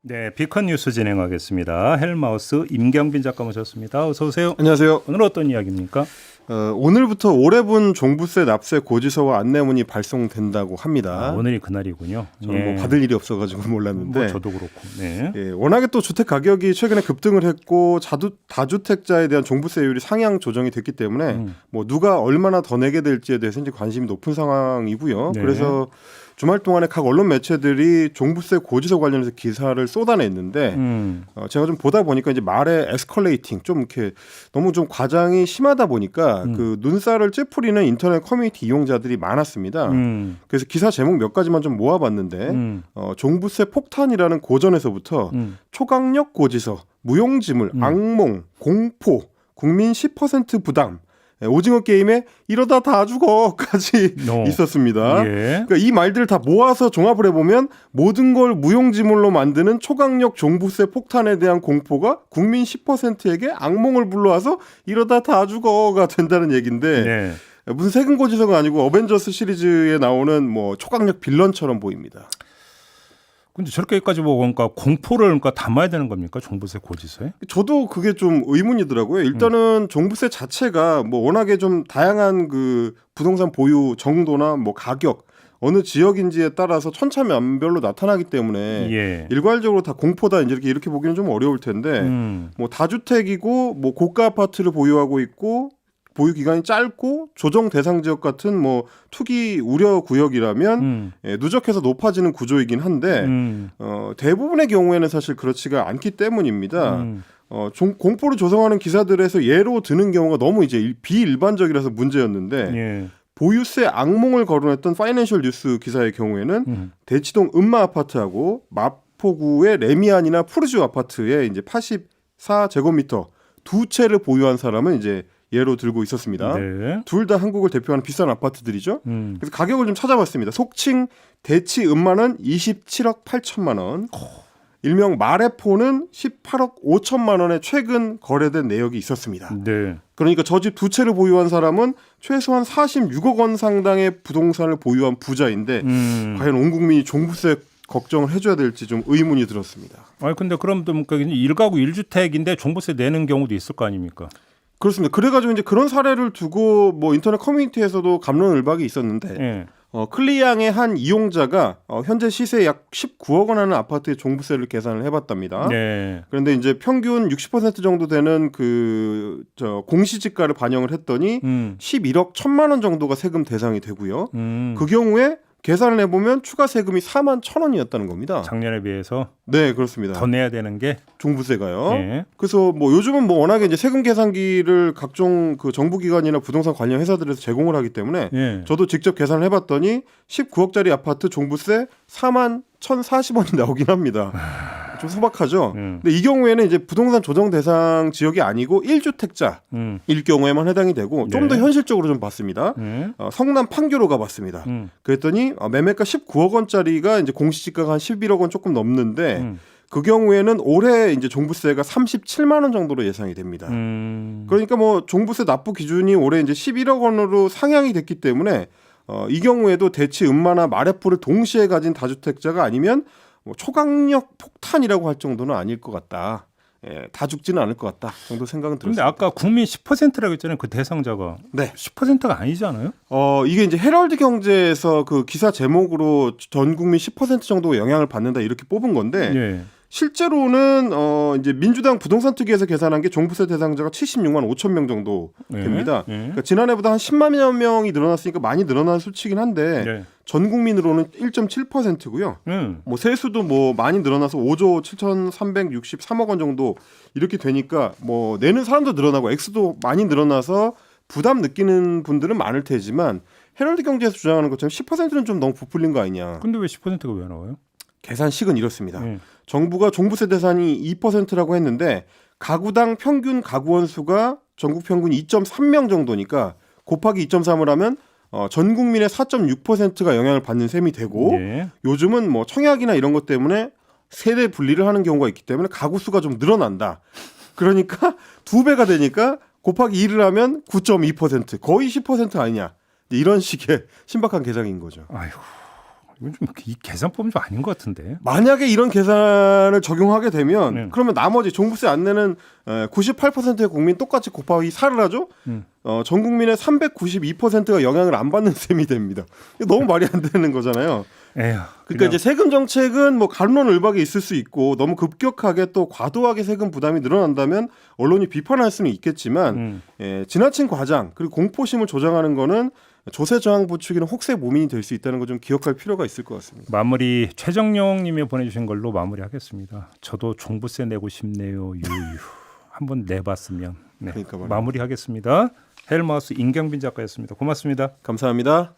네, 비컨 뉴스 진행하겠습니다. 헬마우스 임경빈 작가 모셨습니다. 어서 오세요. 안녕하세요. 오늘 어떤 이야기입니까? 오늘부터 올해분 종부세 납세 고지서와 안내문이 발송된다고 합니다. 오늘이 그날이군요. 저는 뭐 받을 일이 없어가지고 몰랐는데. 뭐 저도 그렇고. 네. 예, 워낙에 또 주택 가격이 최근에 급등을 했고 다주택자에 대한 종부세율이 상향 조정이 됐기 때문에 뭐 누가 얼마나 더 내게 될지에 대해서 이제 관심이 높은 상황이고요. 네. 그래서 주말 동안에 각 언론 매체들이 종부세 고지서 관련해서 기사를 쏟아냈는데 제가 좀 보다 보니까 이제 말의 에스컬레이팅 좀 이렇게 너무 좀 과장이 심하다 보니까 그 눈살을 찌푸리는 인터넷 커뮤니티 이용자들이 많았습니다. 그래서 기사 제목 몇 가지만 좀 모아봤는데 종부세 폭탄이라는 고전에서부터 초강력 고지서, 무용지물, 악몽, 공포, 국민 10% 부담, 오징어 게임에 이러다 다 죽어까지 있었습니다. 예. 그러니까 이 말들을 다 모아서 종합을 해보면 모든 걸 무용지물로 만드는 초강력 종부세 폭탄에 대한 공포가 국민 10%에게 악몽을 불러와서 이러다 다 죽어가 된다는 얘기인데 네. 무슨 세금 고지서가 아니고 어벤져스 시리즈에 나오는 뭐 초강력 빌런처럼 보입니다. 근데 저렇게까지 보니까 공포를 그러니까 담아야 되는 겁니까? 종부세 고지서에? 저도 그게 좀 의문이더라고요. 일단은 종부세 자체가 뭐 워낙에 좀 다양한 그 부동산 보유 정도나 뭐 가격 어느 지역인지에 따라서 천차만별로 나타나기 때문에 예. 일괄적으로 다 공포다 이렇게 보기는 좀 어려울 텐데 뭐 다주택이고 뭐 고가 아파트를 보유하고 있고 보유 기간이 짧고 조정 대상 지역 같은 뭐 투기 우려 구역이라면 누적해서 높아지는 구조이긴 한데 대부분의 경우에는 사실 그렇지가 않기 때문입니다. 공포를 조성하는 기사들에서 예로 드는 경우가 너무 이제 비일반적이라서 문제였는데 예. 보유세 악몽을 거론했던 파이낸셜 뉴스 기사의 경우에는 대치동 음마 아파트하고 마포구의 레미안이나 푸르주 아파트에 이제 84제곱미터 두 채를 보유한 사람은 이제 예로 들고 있었습니다. 네. 둘 다 한국을 대표하는 비싼 아파트들이죠. 그래서 가격을 좀 찾아봤습니다. 속칭 대치 음마는 27억 8천만 원, 일명 마레포는 18억 5천만 원에 최근 거래된 내역이 있었습니다. 네. 그러니까 저 집 두 채를 보유한 사람은 최소한 46억 원 상당의 부동산을 보유한 부자인데 과연 온 국민이 종부세 걱정을 해줘야 될지 좀 의문이 들었습니다. 아니 근데 그럼 또 뭔가 1가구 1주택인데 종부세 내는 경우도 있을 거 아닙니까? 그렇습니다. 그래가지고 이제 그런 사례를 두고 뭐 인터넷 커뮤니티에서도 감론을박이 있었는데 예. 클리앙의 한 이용자가 현재 시세 약 19억 원 하는 아파트의 종부세를 계산을 해봤답니다. 네. 그런데 이제 평균 60% 정도 되는 공시지가를 반영을 했더니 11억 1천만 원 정도가 세금 대상이 되고요. 그 경우에 계산을 해보면 추가 세금이 4만 1,000원이었다는 겁니다. 작년에 비해서 네, 그렇습니다. 더 내야 되는 게 종부세가요. 네. 그래서 뭐 요즘은 뭐 워낙에 이제 세금 계산기를 각종 그 정부기관이나 부동산 관련 회사들에서 제공을 하기 때문에 예. 저도 직접 계산을 해봤더니 19억짜리 아파트 종부세 4만 1,040원이 나오긴 합니다. 좀 소박하죠. 근데 이 경우에는 이제 부동산 조정 대상 지역이 아니고 1주택자일 경우에만 해당이 되고 좀 더 현실적으로 좀 봤습니다. 성남 판교로 가봤습니다. 그랬더니 매매가 19억 원짜리가 이제 공시지가가 한 11억 원 조금 넘는데 그 경우에는 올해 이제 종부세가 37만 원 정도로 예상이 됩니다. 그러니까 뭐 종부세 납부 기준이 올해 이제 11억 원으로 상향이 됐기 때문에 이 경우에도 대치 음마나 마레포를 동시에 가진 다주택자가 아니면 뭐 초강력 폭탄이라고 할 정도는 아닐 것 같다. 예, 다 죽지는 않을 것 같다 정도 생각은 근데 들었습니다. 아까 국민 10%라고 했잖아요. 그 대상자가. 네. 10%가 아니잖아요. 이게 이제 헤럴드 경제에서 그 기사 제목으로 전 국민 10% 정도 영향을 받는다 이렇게 뽑은 건데 예. 실제로는 이제 민주당 부동산 특위에서 계산한 게 종부세 대상자가 76만 5천 명 정도 됩니다. 그러니까 지난해보다 한 10만 명이 늘어났으니까 많이 늘어난 수치긴 한데 전 국민으로는 1.7%고요. 뭐 세수도 뭐 많이 늘어나서 5조 7,363억 원 정도 이렇게 되니까 뭐 내는 사람도 늘어나고 액수도 많이 늘어나서 부담 느끼는 분들은 많을 테지만 헤럴드 경제에서 주장하는 것처럼 10%는 좀 너무 부풀린 거 아니냐. 근데 왜 10%가 왜 나와요? 계산식은 이렇습니다. 정부가 종부세 대상이 2%라고 했는데 가구당 평균 가구원 수가 전국 평균 2.3명 정도니까 곱하기 2.3을 하면 전 국민의 4.6%가 영향을 받는 셈이 되고 요즘은 뭐 청약이나 이런 것 때문에 세대 분리를 하는 경우가 있기 때문에 가구 수가 좀 늘어난다. 그러니까 2배가 되니까 곱하기 2를 하면 9.2% 거의 10% 아니냐. 이런 식의 신박한 계산인 거죠. 아이고. 이건 좀 이 계산법은 좀 아닌 것 같은데. 만약에 이런 계산을 적용하게 되면 네. 그러면 나머지 종부세 안 내는 98%의 국민 똑같이 곱하기 4를 하죠. 전 국민의 392%가 영향을 안 받는 셈이 됩니다. 이거 너무 말이 안 되는 거잖아요. 에휴, 그러니까 이제 세금 정책은 뭐 갑론을박에 있을 수 있고 너무 급격하게 또 과도하게 세금 부담이 늘어난다면 언론이 비판할 수는 있겠지만 지나친 과장 그리고 공포심을 조장하는 거는 조세 저항 부추기는 혹세 모민이 될 수 있다는 거 좀 기억할 필요가 있을 것 같습니다. 마무리 최정용님이 보내주신 걸로 마무리하겠습니다. 저도 종부세 내고 싶네요. 유유. 한번 내봤으면. 네. 그러니까 말이에요. 마무리하겠습니다. 헬마우스 임경빈 작가였습니다. 고맙습니다. 감사합니다.